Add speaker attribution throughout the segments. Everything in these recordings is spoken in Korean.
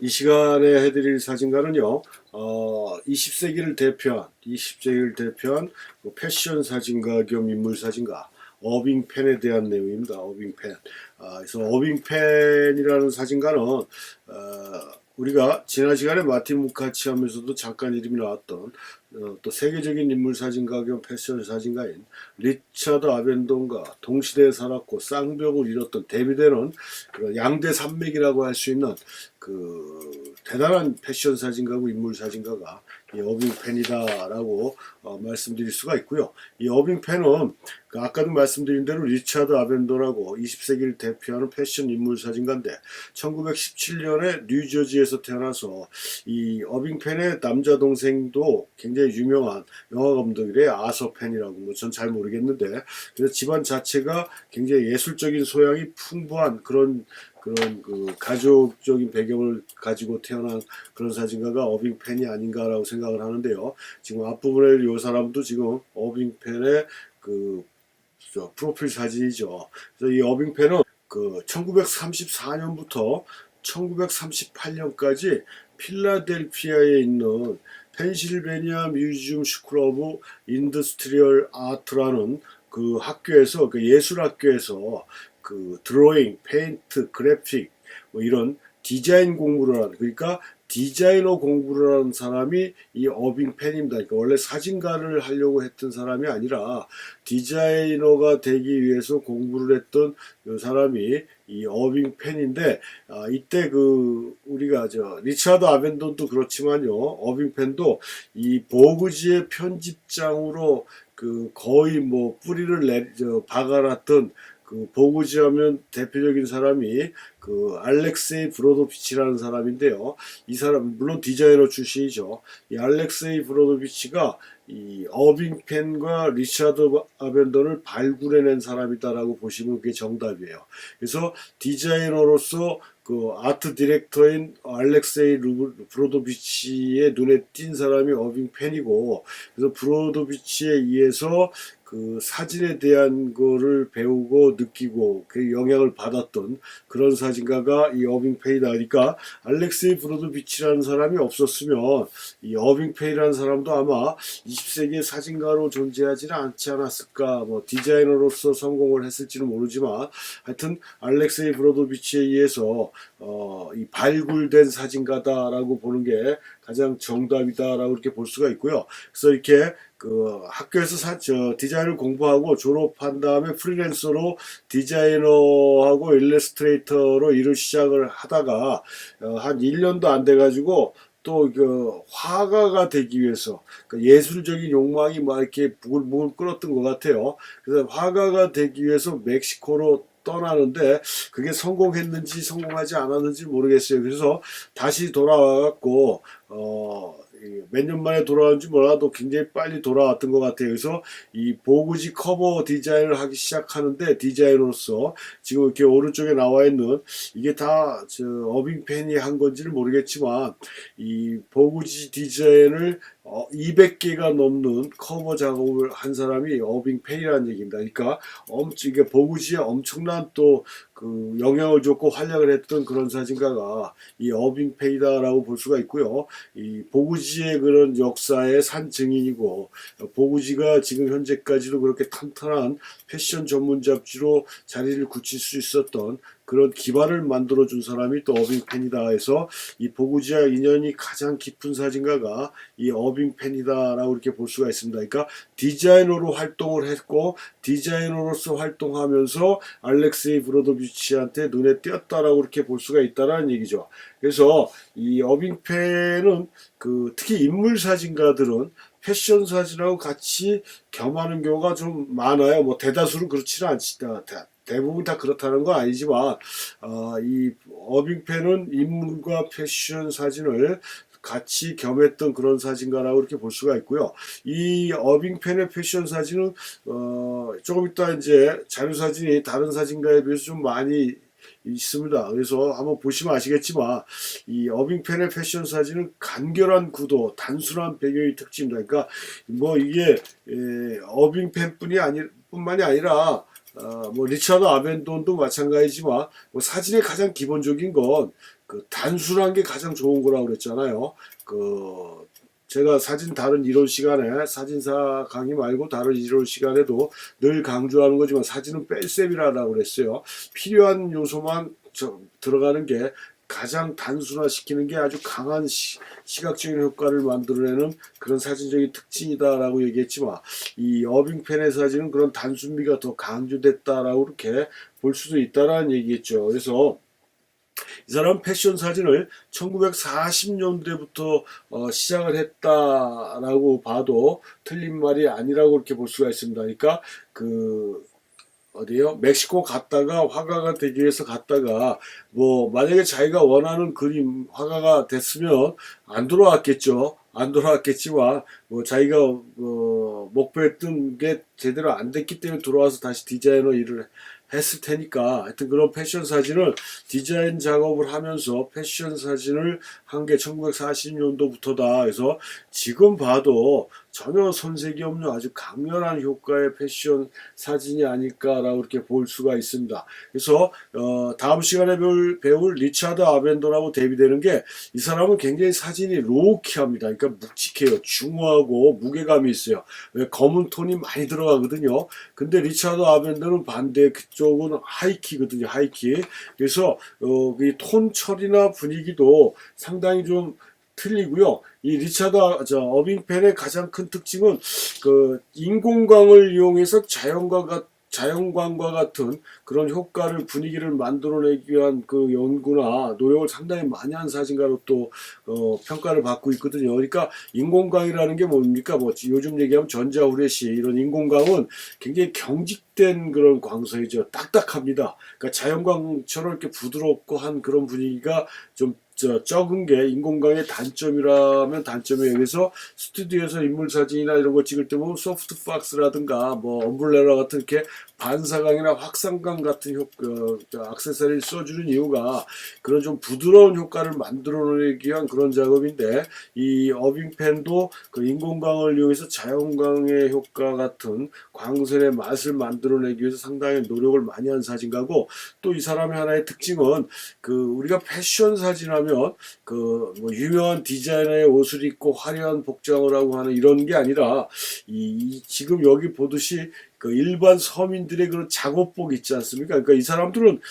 Speaker 1: 이 시간에 해드릴 사진가는요, 20세기를 대표한 그 패션 사진가 겸 인물 사진가, 어빙펜에 대한 내용입니다. 어빙펜. 그래서 어빙펜이라는 사진가는, 우리가 지난 시간에 마틴 무카치 하면서도 잠깐 이름이 나왔던, 또 세계적인 인물 사진가 겸 패션 사진가인 리차드 아벤돈과 동시대에 살았고 쌍벽을 이뤘던 대비되는 그런 양대 산맥이라고 할 수 있는 그 대단한 패션 사진가고 인물 사진가가 이 어빙펜이다라고 말씀드릴 수가 있고요. 이 어빙펜은 그 아까도 말씀드린 대로 리차드 아벤도라고 20세기를 대표하는 패션 인물 사진가인데 1917년에 뉴저지에서 태어나서 이 어빙펜의 남자 동생도 굉장히 유명한 영화 감독이래. 아서 펜이라고. 뭐 전 잘 모르겠는데, 그래서 집안 자체가 굉장히 예술적인 소양이 풍부한 그런 그 가족적인 배경을 가지고 태어난 그런 사진가가 어빙펜이 아닌가라고 생각을 하는데요. 지금 앞부분에 이 사람도 지금 어빙펜의 그 프로필 사진이죠. 그래서 이 어빙펜은 그 1934년부터 1938년까지 필라델피아에 있는 펜실베니아 뮤지엄 스쿨 오브 인더스트리얼 아트라는 그 학교에서, 그 예술학교에서 그 드로잉, 페인트, 그래픽 뭐 이런 디자인 공부를 하는, 그러니까 디자이너 공부를 하는 사람이 이 어빙펜입니다. 그러니까 원래 사진가를 하려고 했던 사람이 아니라 디자이너가 되기 위해서 공부를 했던 그 사람이 이 어빙펜인데, 이때 그 우리가 저 리차드 아벤돈도 그렇지만요, 어빙펜도 이 보그지의 편집장으로 그 거의 뭐 뿌리를 박아놨던 그 보그지 하면 대표적인 사람이 그 알렉세이 브로도비치라는 사람인데요. 이 사람 물론 디자이너 출신이죠. 이 알렉세이 브로도비치가 이 어빙펜과 리차드 아벤던을 발굴해낸 사람이다라고 보시면 그게 정답이에요. 그래서 디자이너로서 그 아트 디렉터인 알렉세이 브로도비치의 눈에 띈 사람이 어빙펜이고, 그래서 브로도비치에 의해서 그 사진에 대한 거를 배우고 느끼고 그 영향을 받았던 그런 사진가가 이 어빙펜이다. 그러니까 알렉세이 브로도비치라는 사람이 없었으면 이 어빙펜이라는 사람도 아마 20세기의 사진가로 존재하지는 않지 않았을까. 뭐 디자이너로서 성공을 했을지는 모르지만 하여튼 알렉세이 브로도비치에 의해서 이 발굴된 사진가다라고 보는 게 가장 정답이다라고 이렇게 볼 수가 있고요. 그래서 이렇게 그 학교에서 디자인을 공부하고 졸업한 다음에 프리랜서로 디자이너하고 일러스트레이터로 일을 시작을 하다가 한 1년도 안 돼가지고 또 그 화가가 되기 위해서 그 예술적인 욕망이 막 이렇게 부글부글 끓었던 것 같아요. 그래서 화가가 되기 위해서 멕시코로 떠나는데 그게 성공했는지 성공하지 않았는지 모르겠어요. 그래서 다시 돌아와갖고 몇 년 만에 돌아왔는지 몰라도 굉장히 빨리 돌아왔던 것 같아요. 그래서 이 보그지 커버 디자인을 하기 시작하는데 디자이너로서 지금 이렇게 오른쪽에 나와 있는 이게 다 어빙펜이 한 건지는 모르겠지만 이 보그지 디자인을 200개가 넘는 커버 작업을 한 사람이 어빙펜이라는 얘기입니다. 그러니까 이게 보그지에 엄청난 또 그 영향을 줬고 활약을 했던 그런 사진가가 이 어빙펜이다라고 볼 수가 있고요. 이 보그지의 그런 역사의 산 증인이고, 보그지가 지금 현재까지도 그렇게 탄탄한 패션 전문 잡지로 자리를 굳힐 수 있었던 그런 기반을 만들어준 사람이 또 어빙펜이다 해서 이 보그지와 인연이 가장 깊은 사진가가 이 어빙펜이다라고 이렇게 볼 수가 있습니다. 그러니까 디자이너로 활동을 했고 디자이너로서 활동하면서 알렉세이 브로도비치한테 눈에 띄었다라고 이렇게 볼 수가 있다라는 얘기죠. 그래서 이 어빙펜은 그 특히 인물 사진가들은 패션 사진하고 같이 겸하는 경우가 좀 많아요. 뭐 대다수는 그렇지는 않습니다. 대부분 다 그렇다는 건 아니지만 이 어빙펜은 인물과 패션 사진을 같이 겸했던 그런 사진가라고 이렇게 볼 수가 있고요. 이 어빙펜의 패션 사진은 조금 이따 이제 자료 사진이 다른 사진가에 비해서 좀 많이 있습니다. 그래서 한번 보시면 아시겠지만 이 어빙펜의 패션 사진은 간결한 구도, 단순한 배경이 특징입니다. 그러니까 뭐 이게 뿐만이 아니라 뭐 리차드 아벤돈도 마찬가지지만 뭐 사진의 가장 기본적인 건 그 단순한 게 가장 좋은 거라고 그랬잖아요. 제가 다른 이론 시간에 사진사 강의 말고 다른 이론 시간에도 늘 강조하는 거지만 사진은 뺄셈이라고 그랬어요. 필요한 요소만 들어가는 게 가장 단순화시키는 게 아주 강한 시각적인 효과를 만들어내는 그런 사진적인 특징이다라고 얘기했지만 이 어빙펜의 사진은 그런 단순미가 더 강조됐다라고 이렇게 볼 수도 있다라는 얘기겠죠. 그래서 이 사람은 패션 사진을 1940년대부터 시작을 했다라고 봐도 틀린 말이 아니라고 그렇게 볼 수가 있습니다. 그러니까 어디요? 멕시코 갔다가 화가가 되기 위해서 갔다가 뭐 만약에 자기가 원하는 그림 화가가 됐으면 안 돌아왔겠죠. 안 돌아왔겠지만 뭐 자기가 목표했던 게 제대로 안 됐기 때문에 돌아와서 다시 디자이너 일을 했을 테니까 하여튼 그런 패션 사진을 디자인 작업을 하면서 패션 사진을 한 게 1940년도부터다. 그래서 지금 봐도 전혀 손색이 없는 아주 강렬한 효과의 패션 사진이 아닐까라고 이렇게 볼 수가 있습니다. 그래서 다음 시간에 배울 리차드 아벤더라고 대비되는 게 이 사람은 굉장히 사진이 로우키합니다. 그러니까 묵직해요. 중후하고 무게감이 있어요. 왜 검은 톤이 많이 들어가거든요. 근데 리차드 아벤더는 반대 그쪽은 하이키거든요. 하이키. 그래서 이 톤 처리나 분위기도 상당히 좀 틀리고요. 이 어빙펜의 가장 큰 특징은 인공광을 이용해서 자연광과 같은 그런 효과를 분위기를 만들어내기 위한 그 연구나 노력을 상당히 많이 한 사진가로 또 평가를 받고 있거든요. 그러니까 인공광이라는 게 뭡니까? 뭐 요즘 얘기하면 전자후레쉬 이런 인공광은 굉장히 경직된 그런 광선이죠. 딱딱합니다. 그러니까 자연광처럼 이렇게 부드럽고 한 그런 분위기가 좀 적은 게 인공광의 단점이라면 단점이에요. 그래서 스튜디오에서 인물 사진이나 이런 거 찍을 때 보면 소프트 박스라든가 뭐 엄블레라 같은 이렇게 반사광이나 확산광 같은 액세서리를 써주는 이유가 그런 좀 부드러운 효과를 만들어내기 위한 그런 작업인데 이 어빙펜도 그 인공광을 이용해서 자연광의 효과 같은 광선의 맛을 만들어내기 위해서 상당히 노력을 많이 한 사진가고 또 이 사람의 하나의 특징은 우리가 패션 사진하면 뭐 유명한 디자이너의 옷을 입고 화려한 복장을 하고 하는 이런 게 아니라 지금 여기 보듯이 일반 서민들의 그런 작업복 있지 않습니까? 그러니까 이 사람들은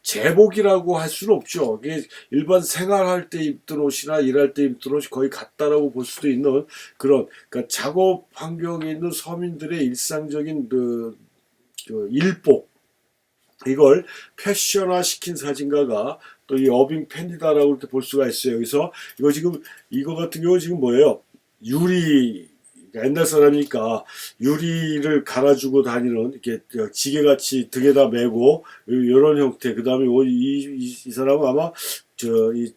Speaker 1: 제복이라고 할 수는 없죠. 이게 일반 생활할 때 입던 옷이나 일할 때 입던 옷이 거의 같다라고 볼 수도 있는 그러니까 작업 환경에 있는 서민들의 일상적인 일복 이걸 패션화 시킨 사진가가 또 이 어빙펜이다라고 이렇게 볼 수가 있어요. 그래서 이거 같은 경우 지금 뭐예요? 옛날 사람이니까 유리를 갈아주고 다니는 이렇게 지게같이 등에다 메고 이런 형태. 그 다음에 이 사람은 아마 이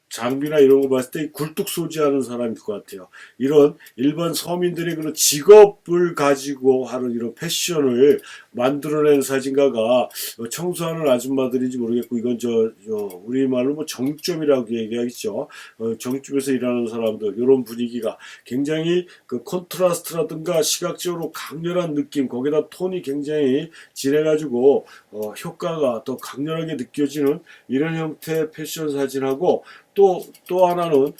Speaker 1: 장비나 이런 거 봤을 때 굴뚝 소지하는 사람일 것 같아요. 이런 일반 서민들의 그런 직업을 가지고 하는 이런 패션을 만들어낸 사진가가 청소하는 아줌마들인지 모르겠고 이건 우리말로 뭐 정육점이라고 얘기하겠죠. 정육점에서 일하는 사람들 이런 분위기가 굉장히 콘트라스트라든가 시각적으로 강렬한 느낌 거기다 톤이 굉장히 진해가지고 효과가 더 강렬하게 느껴지는 이런 형태의 패션 사진하고 또 하나는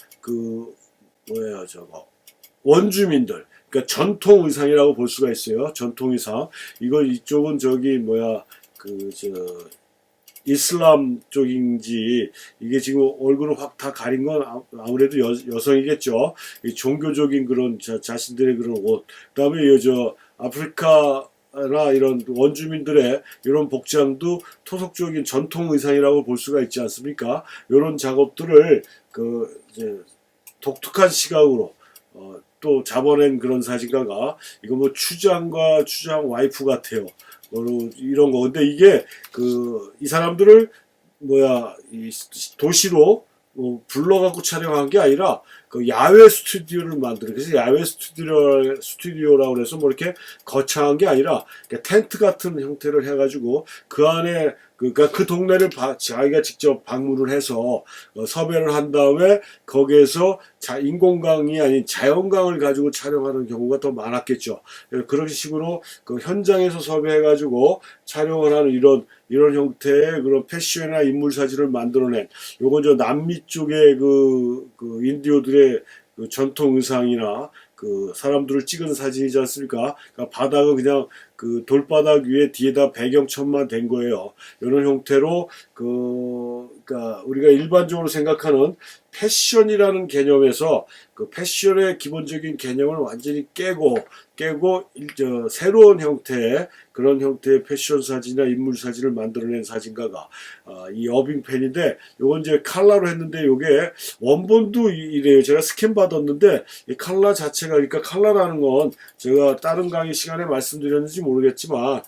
Speaker 1: 원주민들 그러니까 전통 의상이라고 볼 수가 있어요. 전통 의상 이쪽은 이슬람 쪽인지 이게 지금 얼굴을 확 다 가린 건 아무래도 여성이겠죠. 종교적인 그런 자신들의 그런 옷. 그다음에 아프리카나 이런 원주민들의 이런 복장도 토속적인 전통 의상이라고 볼 수가 있지 않습니까? 이런 작업들을 독특한 시각으로 또 잡아낸 그런 사진가가 이거 뭐 추장과 추장 와이프 같아요. 이런 거. 근데 이게 이 사람들을 이 도시로 불러갖고 촬영한 게 아니라 그 야외 스튜디오를 만드는, 그래서 야외 스튜디오라고 해서 뭐 이렇게 거창한 게 아니라 텐트 같은 형태를 해가지고 그 안에 그러니까 그 동네를 자기가 직접 방문을 해서 섭외를 한 다음에 거기에서 인공강이 아닌 자연강을 가지고 촬영하는 경우가 더 많았겠죠. 그런 식으로 그 현장에서 섭외해가지고 촬영을 하는 이런 형태의 그런 패션이나 인물 사진을 만들어낸, 요건 저 남미 쪽의 그 인디오들의 그 전통 의상이나 그 사람들을 찍은 사진이지 않습니까? 그러니까 바닥은 그냥 그 돌바닥 위에 뒤에다 배경천만 된 거예요. 이런 형태로 그러니까 우리가 일반적으로 생각하는 패션이라는 개념에서 그 패션의 기본적인 개념을 완전히 깨고 새로운 형태의 그런 형태의 패션 사진이나 인물 사진을 만들어낸 사진가가 이 어빙 펜인데, 요건 이제 칼라로 했는데 요게 원본도 이래요. 제가 스캔 받았는데 이 칼라 자체가, 그러니까 칼라라는 건 제가 다른 강의 시간에 말씀드렸는지 모르겠지만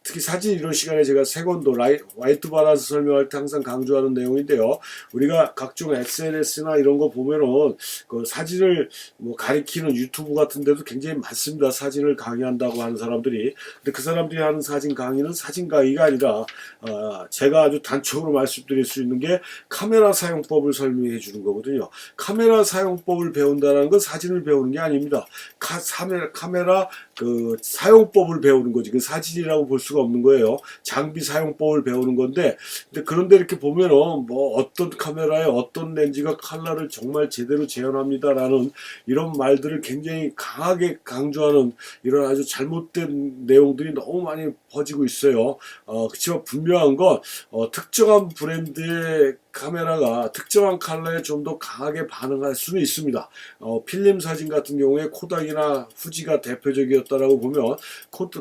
Speaker 1: 특히 사진 이론 시간에 제가 세곤도 화이트 밸런스 설명할 때 항상 강조하는 내용인데요. 우리가 각종 SNS나 이런 거 보면은 그 사진을 뭐 가리키는 유튜브 같은 데도 굉장히 많습니다. 사진을 강의한다고 하는 사람들이. 근데 그 사람들이 하는 사진 강의는 사진 강의가 아니라 제가 아주 단적으로 말씀드릴 수 있는 게 카메라 사용법을 설명해 주는 거거든요. 카메라 사용법을 배운다는 건 사진을 배우는 게 아닙니다. 카메라 그 사용법을 배우는 거지. 그 사진이라고 볼 수가 없는 거예요. 장비 사용법을 배우는 건데, 근데 그런데 이렇게 보면은 뭐 어떤 카메라에 어떤 렌즈가 컬러를 정말 제대로 재현합니다라는 이런 말들을 굉장히 강하게 강조하는 이런 아주 잘못된 내용들이 너무 많이 퍼지고 있어요. 그렇지만 분명한 건 특정한 브랜드의 카메라가 특정한 컬러에 좀 더 강하게 반응할 수는 있습니다. 필름 사진 같은 경우에 코닥이나 후지가 대표적이었다라고 보면,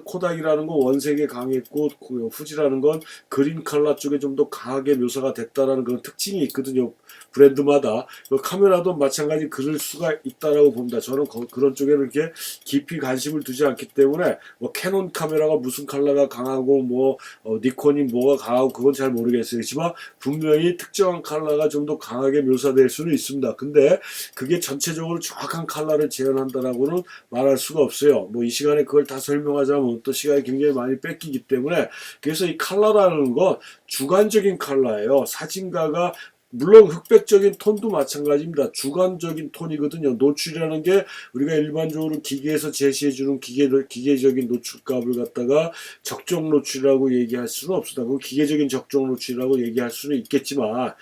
Speaker 1: 코닥이라는 건 원색에 강했고 후지라는 건 그린 컬러 쪽에 좀 더 강하게 묘사가 됐다라는 그런 특징이 있거든요. 브랜드마다. 카메라도 마찬가지 그럴 수가 있다라고 봅니다. 저는 그런 쪽에는 이렇게 깊이 관심을 두지 않기 때문에 뭐 캐논 카메라가 무슨 컬러가 강하고 뭐 니콘이 뭐가 강하고 그건 잘 모르겠어요. 그렇지만 분명히 특정한 컬러가 좀 더 강하게 묘사될 수는 있습니다. 근데 그게 전체적으로 정확한 컬러를 재현한다라고는 말할 수가 없어요. 뭐 이 시간에 그걸 다 설명하자면 또 시간이 굉장히 많이 뺏기기 때문에, 그래서 이 컬러라는 건 주관적인 컬러예요. 사진가가 물론 흑백적인 톤도 마찬가지입니다. 주관적인 톤이거든요. 노출이라는 게 우리가 일반적으로 기계에서 제시해주는 기계적인 노출값을 갖다가 적정 노출이라고 얘기할 수는 없습니다. 그 기계적인 적정 노출이라고 얘기할 수는 있겠지만,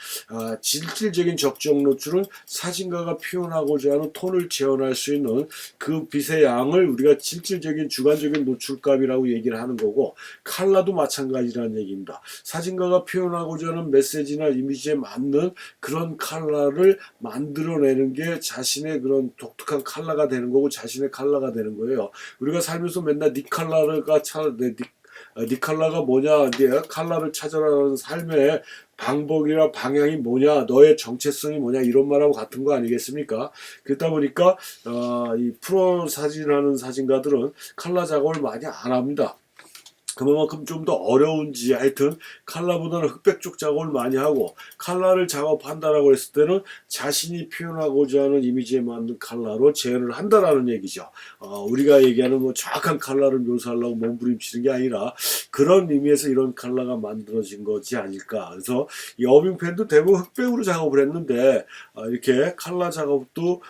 Speaker 1: 실질적인 적정 노출은 사진가가 표현하고자 하는 톤을 재현할 수 있는 그 빛의 양을 우리가 실질적인 주관적인 노출값이라고 얘기를 하는 거고, 컬러도 마찬가지라는 얘기입니다. 사진가가 표현하고자 하는 메시지나 이미지에 맞는 그런 컬러를 만들어내는 게 자신의 그런 독특한 컬러가 되는 거고, 자신의 컬러가 되는 거예요. 우리가 살면서 맨날 네 컬러가 뭐냐, 네 컬러를 찾아라는 삶의 방법이나 방향이 뭐냐, 너의 정체성이 뭐냐, 이런 말하고 같은 거 아니겠습니까? 그러다 보니까 이 프로 사진하는 사진가들은 컬러 작업을 많이 안 합니다. 그만큼 좀 더 어려운지, 하여튼 컬러보다는 흑백 쪽 작업을 많이 하고, 컬러를 작업한다라고 했을 때는 자신이 표현하고자 하는 이미지에 맞는 컬러로 재현을 한다라는 얘기죠. 우리가 얘기하는 뭐 정확한 컬러를 묘사하려고 몸부림치는 게 아니라 그런 의미에서 이런 컬러가 만들어진 거지 아닐까. 그래서 이 어빙펜도 대부분 흑백으로 작업을 했는데 이렇게 컬러 작업도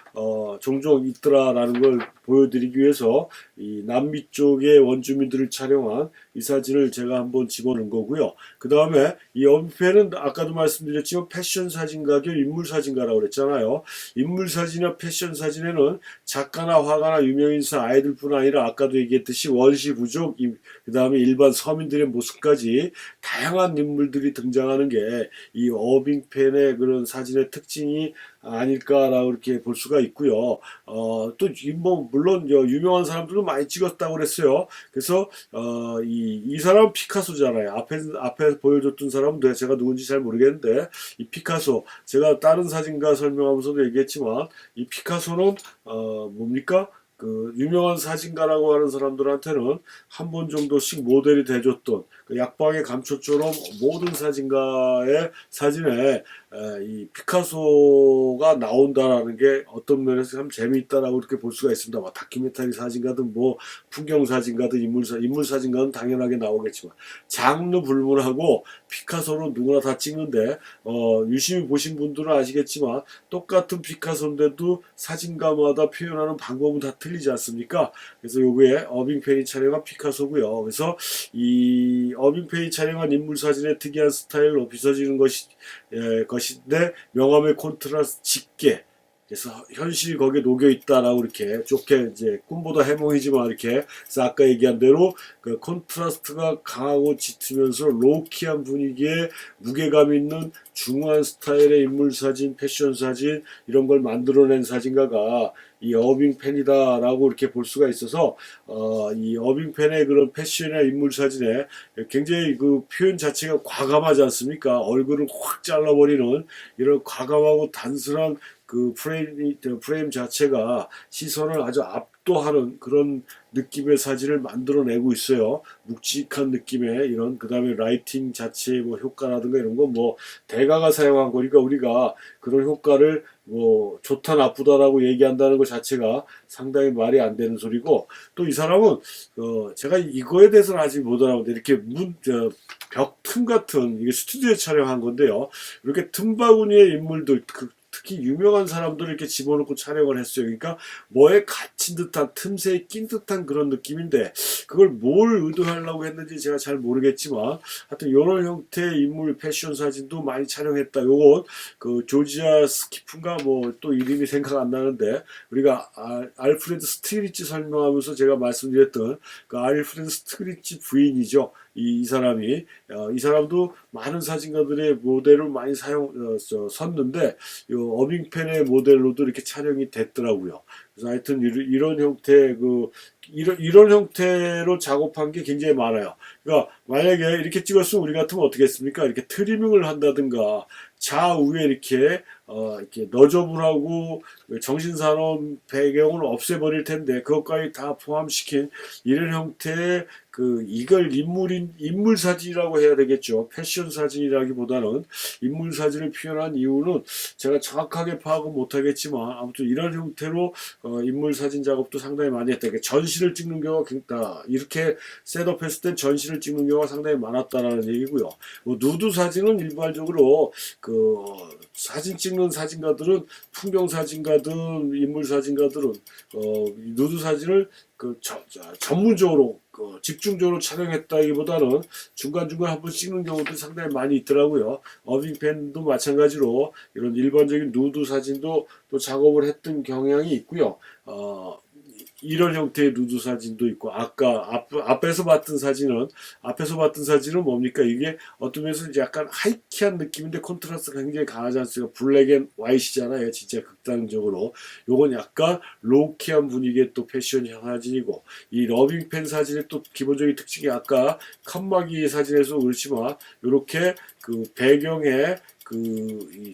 Speaker 1: 종종 있더라라는 걸 보여드리기 위해서 이 남미 쪽의 원주민들을 촬영한 이 사진을 제가 한번 집어넣은 거고요. 그 다음에 이 어빙펜은 아까도 말씀드렸지만 패션 사진가 겸 인물 사진가라고 그랬잖아요. 인물 사진이나 패션 사진에는 작가나 화가나 유명인사 아이들뿐 아니라 아까도 얘기했듯이 원시 부족, 그 다음에 일반 서민들의 모습까지 다양한 인물들이 등장하는 게 이 어빙펜의 그런 사진의 특징이 아닐까라고 이렇게 볼 수가 있고요. 또 뭐 물론 유명한 사람들도 많이 찍었다고 그랬어요. 그래서 이 사람 피카소잖아요. 앞에 보여줬던 사람은 제가 누군지 잘 모르겠는데, 이 피카소, 제가 다른 사진가 설명하면서도 얘기했지만 이 피카소는 뭡니까? 그 유명한 사진가라고 하는 사람들한테는 한 번 정도씩 모델이 돼줬던 그 약방의 감초처럼 모든 사진가의 사진에 이 피카소가 나온다라는 게 어떤 면에서 참 재미있다라고 이렇게 볼 수가 있습니다. 뭐 다큐멘터리 사진가든 뭐 풍경 사진가든 인물 사진가는 당연하게 나오겠지만 장르 불문하고 피카소는 누구나 다 찍는데 유심히 보신 분들은 아시겠지만 똑같은 피카소인데도 사진가마다 표현하는 방법은 다 틀리지 않습니까? 그래서 요게 어빙펜이 촬영한 피카소고요. 그래서 이 어빙펜이 촬영한 인물 사진의 특이한 스타일로 빗어지는 것인데 명암의 콘트라스트 짙게 그래서 현실이 거기에 녹여 있다라고 이렇게 좋게 이제 꿈보다 해몽이지만 이렇게 그래서 아까 얘기한 대로 그 콘트라스트가 강하고 짙으면서 로키한 분위기에 무게감 있는 중후한 스타일의 인물 사진, 패션 사진 이런 걸 만들어낸 사진가가 이 어빙펜이다라고 이렇게 볼 수가 있어서 이 어빙펜의 그런 패션이나 인물 사진에 굉장히 그 표현 자체가 과감하지 않습니까? 얼굴을 확 잘라버리는 이런 과감하고 단순한 그 프레임 자체가 시선을 아주 압도하는 그런 느낌의 사진을 만들어내고 있어요. 묵직한 느낌의 이런 그 다음에 라이팅 자체의 뭐 효과라든가 이런 거 뭐 대가가 사용한 거니까 우리가 그런 효과를 뭐 좋다 나쁘다라고 얘기한다는 것 자체가 상당히 말이 안 되는 소리고 또 이 사람은 제가 이거에 대해서는 아직 못 알아보는데 이렇게 벽 틈 같은 이게 스튜디오에 촬영한 건데요. 이렇게 틈바구니의 인물들 특히 유명한 사람들을 이렇게 집어넣고 촬영을 했어요. 그러니까 뭐에 갇힌 듯한 틈새에 낀 듯한 그런 느낌인데 그걸 뭘 의도하려고 했는지 제가 잘 모르겠지만 하여튼 이런 형태의 인물 패션 사진도 많이 촬영했다. 요건 그 조지아 스키프인가 뭐 또 이름이 생각 안 나는데 우리가 알프레드 스티그리츠 설명하면서 제가 말씀드렸던 그 알프레드 스티그리츠 부인이죠. 이 사람이 이 사람도 많은 사진가들의 모델을 많이 섰는데 요 어빙펜의 모델로도 이렇게 촬영이 됐더라고요. 그래서 하여튼 이런 형태 이런 형태로 작업한 게 굉장히 많아요. 그러니까 만약에 이렇게 찍었으면 우리 같으면 어떻게 했습니까? 이렇게 트리밍을 한다든가 좌우에 이렇게 너저분하고 정신사나운 배경을 없애버릴 텐데 그것까지 다 포함시킨 이런 형태의 이걸 인물 사진이라고 해야 되겠죠. 패션 사진이라기보다는 인물 사진을 표현한 이유는 제가 정확하게 파악은 못하겠지만 아무튼 이런 형태로 인물 사진 작업도 상당히 많이 했다. 그러니까 전시를 찍는 경우가 이렇게 셋업했을 땐 전시를 찍는 경우가 상당히 많았다라는 얘기고요. 뭐 누드 사진은 일반적으로 사진 찍는 사진가들은 풍경 사진가든 인물 사진가들은 누드 사진을 전문적으로 집중적으로 촬영했다기보다는 중간중간 한번 찍는 경우도 상당히 많이 있더라고요. 어빙펜도 마찬가지로 이런 일반적인 누드 사진도 또 작업을 했던 경향이 있고요. 이런 형태의 누드 사진도 있고 아까 앞에서 봤던 사진은 뭡니까? 이게 어떤 면에서 약간 하이키한 느낌인데 콘트라스트가 굉장히 강하지 않습니까? 블랙 앤 화이트잖아요. 진짜 극단적으로. 요건 약간 로우키한 분위기의 또 패션 사진이고 이 러빙펜 사진의 또 기본적인 특징이 아까 칸막이 사진에서 그렇지만 이렇게 배경에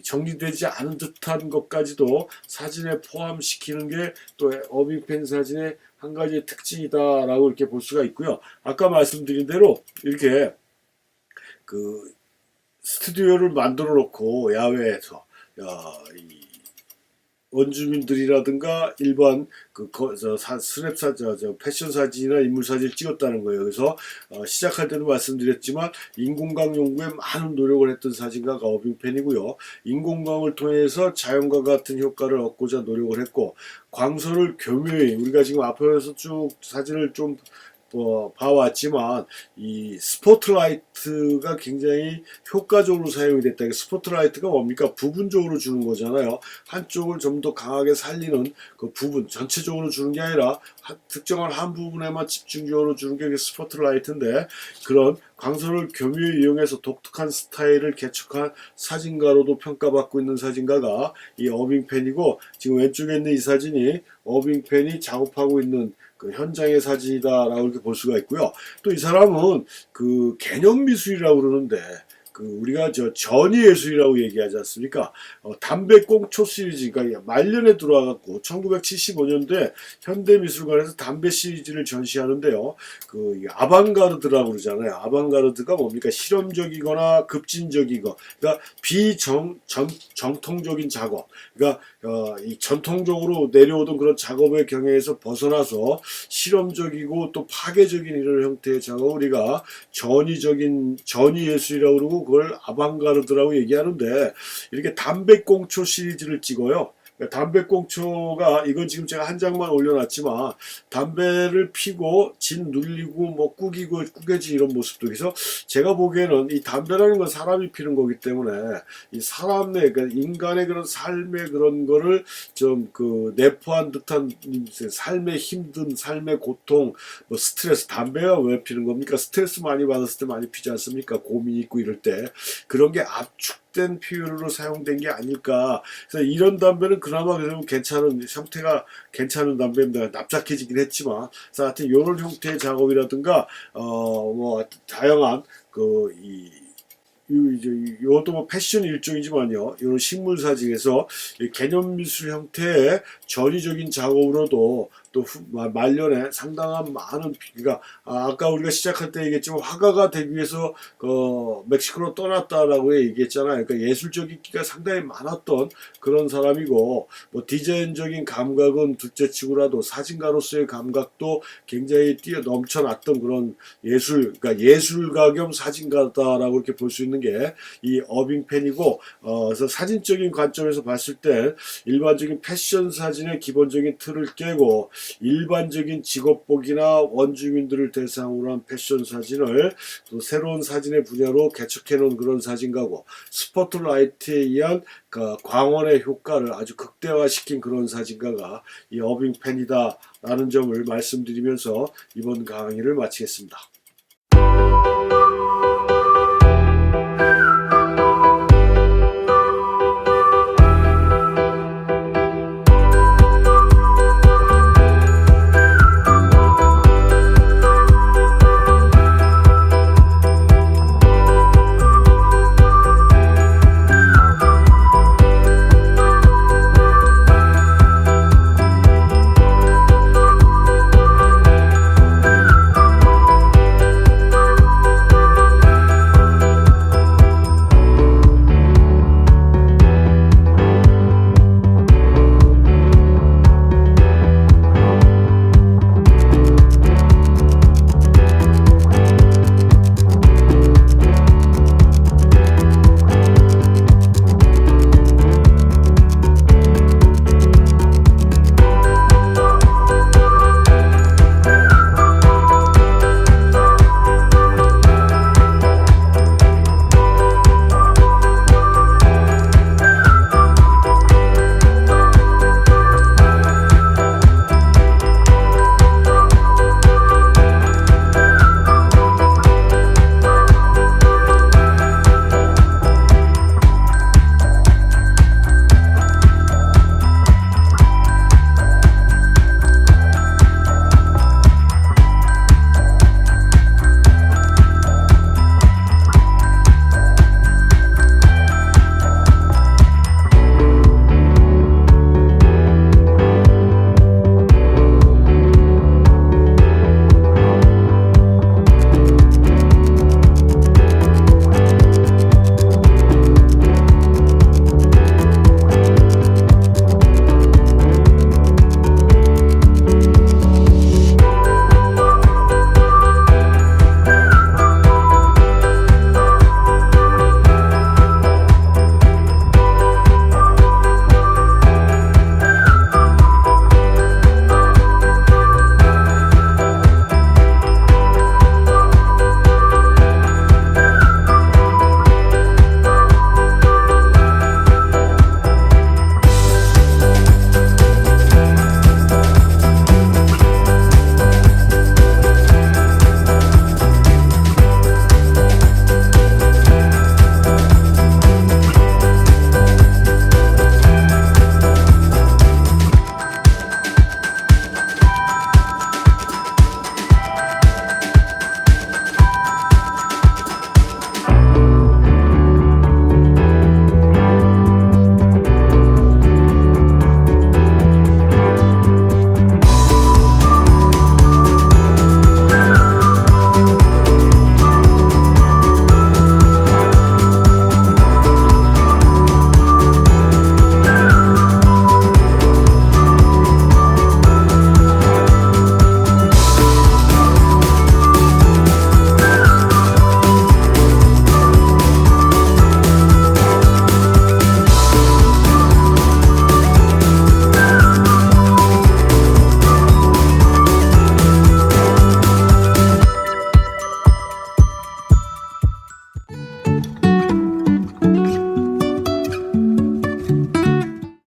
Speaker 1: 정리되지 않은 듯한 것까지도 사진에 포함시키는 게 또 어빙펜 사진의 한 가지의 특징이다라고 이렇게 볼 수가 있고요. 아까 말씀드린 대로 이렇게 스튜디오를 만들어 놓고 야외에서 원주민들이라든가 일반 패션 사진이나 인물 사진을 찍었다는 거예요. 그래서 시작할 때도 말씀드렸지만 인공광 연구에 많은 노력을 했던 사진가가 어빙펜이고요. 인공광을 통해서 자연과 같은 효과를 얻고자 노력을 했고 광선을 교묘히 우리가 지금 앞에서 쭉 사진을 좀 봐왔지만 이 스포트라이트가 굉장히 효과적으로 사용이 됐다. 스포트라이트가 뭡니까? 부분적으로 주는 거잖아요. 한쪽을 좀 더 강하게 살리는 그 부분 전체적으로 주는 게 아니라 특정한 한 부분에만 집중적으로 주는 게 스포트라이트인데 그런 광선을 교묘히 이용해서 독특한 스타일을 개척한 사진가로도 평가받고 있는 사진가가 이 어빙펜이고 지금 왼쪽에 있는 이 사진이 어빙펜이 작업하고 있는 현장의 사진이다라고 이렇게 볼 수가 있고요. 또 이 사람은 개념 미술이라고 그러는데 그 우리가 전위 예술이라고 얘기하지 않습니까? 담배꽁초 시리즈가 말년에 들어와갖고 1975년도에 현대미술관에서 담배 시리즈를 전시하는데요. 그 아방가르드라고 그러잖아요. 아방가르드가 뭡니까? 실험적이거나 급진적이거, 그러니까 정통적인 작업, 그러니까 이 전통적으로 내려오던 그런 작업의 경향에서 벗어나서 실험적이고 또 파괴적인 이런 형태의 작업, 우리가 전위 예술이라고 그러고 그걸 아방가르드라고 얘기하는데, 이렇게 담배꽁초 시리즈를 찍어요. 담배꽁초가, 이건 지금 제가 한 장만 올려놨지만, 담배를 피고 진 눌리고 뭐 꾸겨지 이런 모습도, 그래서 제가 보기에는 이 담배라는 건 사람이 피는 거기 때문에 이 사람의, 그러니까 인간의 그런 삶의 그런 거를 좀 그 내포한 듯한 삶의 힘든, 삶의 고통, 뭐 스트레스, 담배가 왜 피는 겁니까? 스트레스 많이 받았을 때 많이 피지 않습니까? 고민 있고 이럴 때 그런 게 압축된 표현으로 사용된 게 아닐까. 그래서 이런 담배는 그나마 괜찮은, 형태가 괜찮은 담배입니다. 납작해지긴 했지만, 그래서 하여튼 이런 형태의 작업이라든가 뭐 다양한 이것도 뭐 패션 일종이지만요. 이런 식물 사진에서 개념 미술 형태의 전위적인 작업으로도 또 말년에 상당한 많은, 그러니까 아까 우리가 시작할 때 얘기했지만 화가가 되기 위해서 멕시코로 떠났다라고 얘기했잖아요. 그러니까 예술적인 기가 상당히 많았던 그런 사람이고, 뭐 디자인적인 감각은 둘째치고라도 사진가로서의 감각도 굉장히 넘쳐났던 그런 그러니까 예술가 겸 사진가다라고 이렇게 볼 수 있는 게 이 어빙펜이고, 그래서 사진적인 관점에서 봤을 때 일반적인 패션 사진의 기본적인 틀을 깨고 일반적인 직업복이나 원주민들을 대상으로 한 패션 사진을 또 새로운 사진의 분야로 개척해 놓은 그런 사진가고, 스포트라이트에 의한 그 광원의 효과를 아주 극대화시킨 그런 사진가가 이 어빙펜이다 라는 점을 말씀드리면서 이번 강의를 마치겠습니다.